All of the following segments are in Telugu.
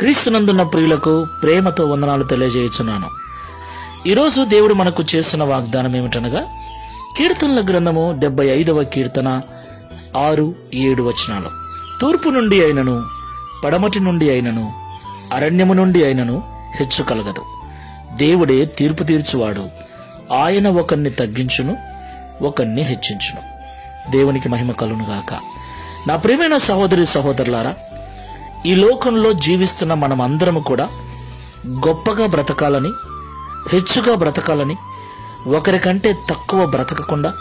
క్రీస్తునందున్న ప్రియులకు ప్రేమతో వందనాలు తెలియజేయుచున్నాను. ఈరోజు దేవుడు మనకు చేస్తున్న వాగ్దానం ఏమిటనగా, కీర్తనల గ్రంథము 75వ కీర్తన 6-7 వచనాలు. తూర్పు నుండి అయినను, పడమటి నుండి అయినను, అరణ్యము నుండి అయినను హెచ్చు కలగదు. దేవుడే తీర్పు తీర్చువాడు. ఆయన ఒకరిని తగ్గించును, ఒకరిని హెచ్చించును. దేవునికి మహిమ కలుగునుగాక. నా ప్రియమైన సహోదరి సహోదరులారా, ఈ లోకంలో జీవిస్తున్న మనం అందరము కూడా గొప్పగా బ్రతకాలని, హెచ్చుగా బ్రతకాలని, ఒకరికంటే తక్కువ బ్రతకకుండా,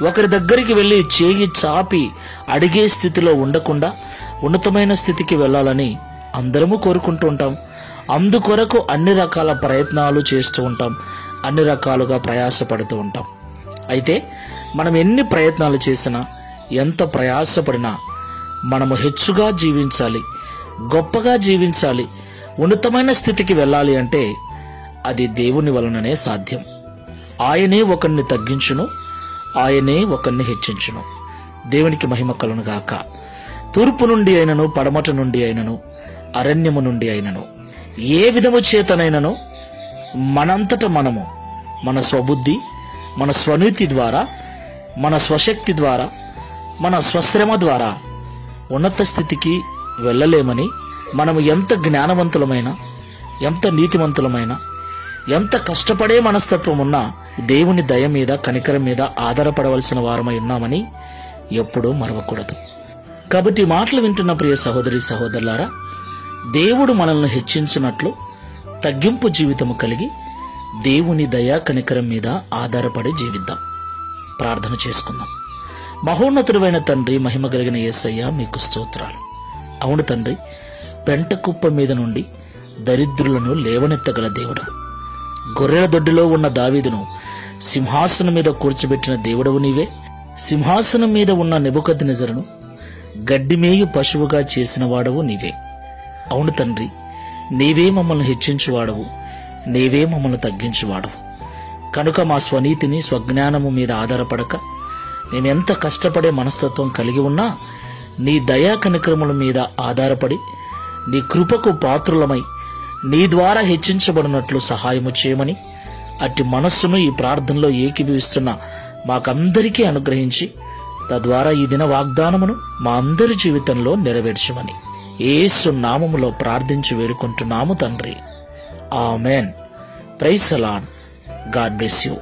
ఒకరి దగ్గరికి వెళ్ళి చేయి చాపి అడిగే స్థితిలో ఉండకుండా ఉన్నతమైన స్థితికి వెళ్ళాలని అందరము కోరుకుంటూ ఉంటాం. అందుకొరకు అన్ని రకాల ప్రయత్నాలు చేస్తూ ఉంటాం, అన్ని రకాలుగా ప్రయాసపడుతూ ఉంటాం. అయితే మనం ఎన్ని ప్రయత్నాలు చేసినా, ఎంత ప్రయాసపడినా మనము హెచ్చుగా జీవించాలి, గొప్పగా జీవించాలి, ఉన్నతమైన స్థితికి వెళ్ళాలి అంటే అది దేవుని వలననే సాధ్యం. ఆయనే ఒకరిని తగ్గించును, ఆయనే ఒకరిని హెచ్చించును. దేవునికి మహిమ కలుగునుగాక. తూర్పు నుండి అయినను, పడమట నుండి అయినను, అరణ్యము నుండి అయినను, ఏ విధము చేతనైనను మనంతట మనము మన స్వబుద్ధి, మన స్వనీతి ద్వారా, మన స్వశక్తి ద్వారా, మన స్వశ్రమ ద్వారా ఉన్నత స్థితికి వెళ్ళలేమని, మనము ఎంత జ్ఞానవంతులమైనా, ఎంత నీతిమంతులమైనా, ఎంత కష్టపడే మనస్తత్వం ఉన్నా దేవుని దయ మీద, కనికరం మీద ఆధారపడవలసిన వారమై ఉన్నామని ఎప్పుడూ మరవకూడదు. కాబట్టి మాటలు వింటున్న ప్రియ సహోదరి సహోదరులారా, దేవుడు మనల్ని హెచ్చించినట్లు తగ్గింపు జీవితము కలిగి దేవుని దయ కనికరం మీద ఆధారపడి జీవిద్దాం. ప్రార్థన చేసుకుందాం. మహోన్నతుడైన తండ్రి, మహిమ కలిగిన యేసయ్య, మీకు స్తోత్రాలు. అవును తండ్రి, పెంట కుప్ప మీద నుండి దరిద్రులను లేవనెత్తగల దేవుడు. గొర్రెల దొడ్డిలో ఉన్న దావీదును సింహాసనం మీద కూర్చోబెట్టిన దేవుడవు నీవే. సింహాసనం మీద ఉన్న నెబుకద్నెజరును గడ్డిమేయు పశువుగా చేసిన వాడవు నీవే. అవును తండ్రి, నీవే మమ్మల్ని హెచ్చించువాడవు, నీవే మమ్మల్ని తగ్గించువాడవు. కనుక మా స్వనీతిని, స్వజ్ఞానము మీద ఆధారపడక, మేమెంత కష్టపడే మనస్తత్వం కలిగి ఉన్నా నీ దయా కనికరముల మీద ఆధారపడి నీ కృపకు పాత్రులమై నీ ద్వారా హెచ్చించబడినట్లు సహాయము చేయమని, అట్టి మనస్సును ఈ ప్రార్థనలో ఏకీభవిస్తున్న మాకందరికీ అనుగ్రహించి, తద్వారా ఈ దిన వాగ్దానమును మా అందరి జీవితంలో నెరవేర్చమని యేసు నామములో ప్రార్థించి వేడుకుంటున్నాము తండ్రి. Amen. Praise the lord. God bless you.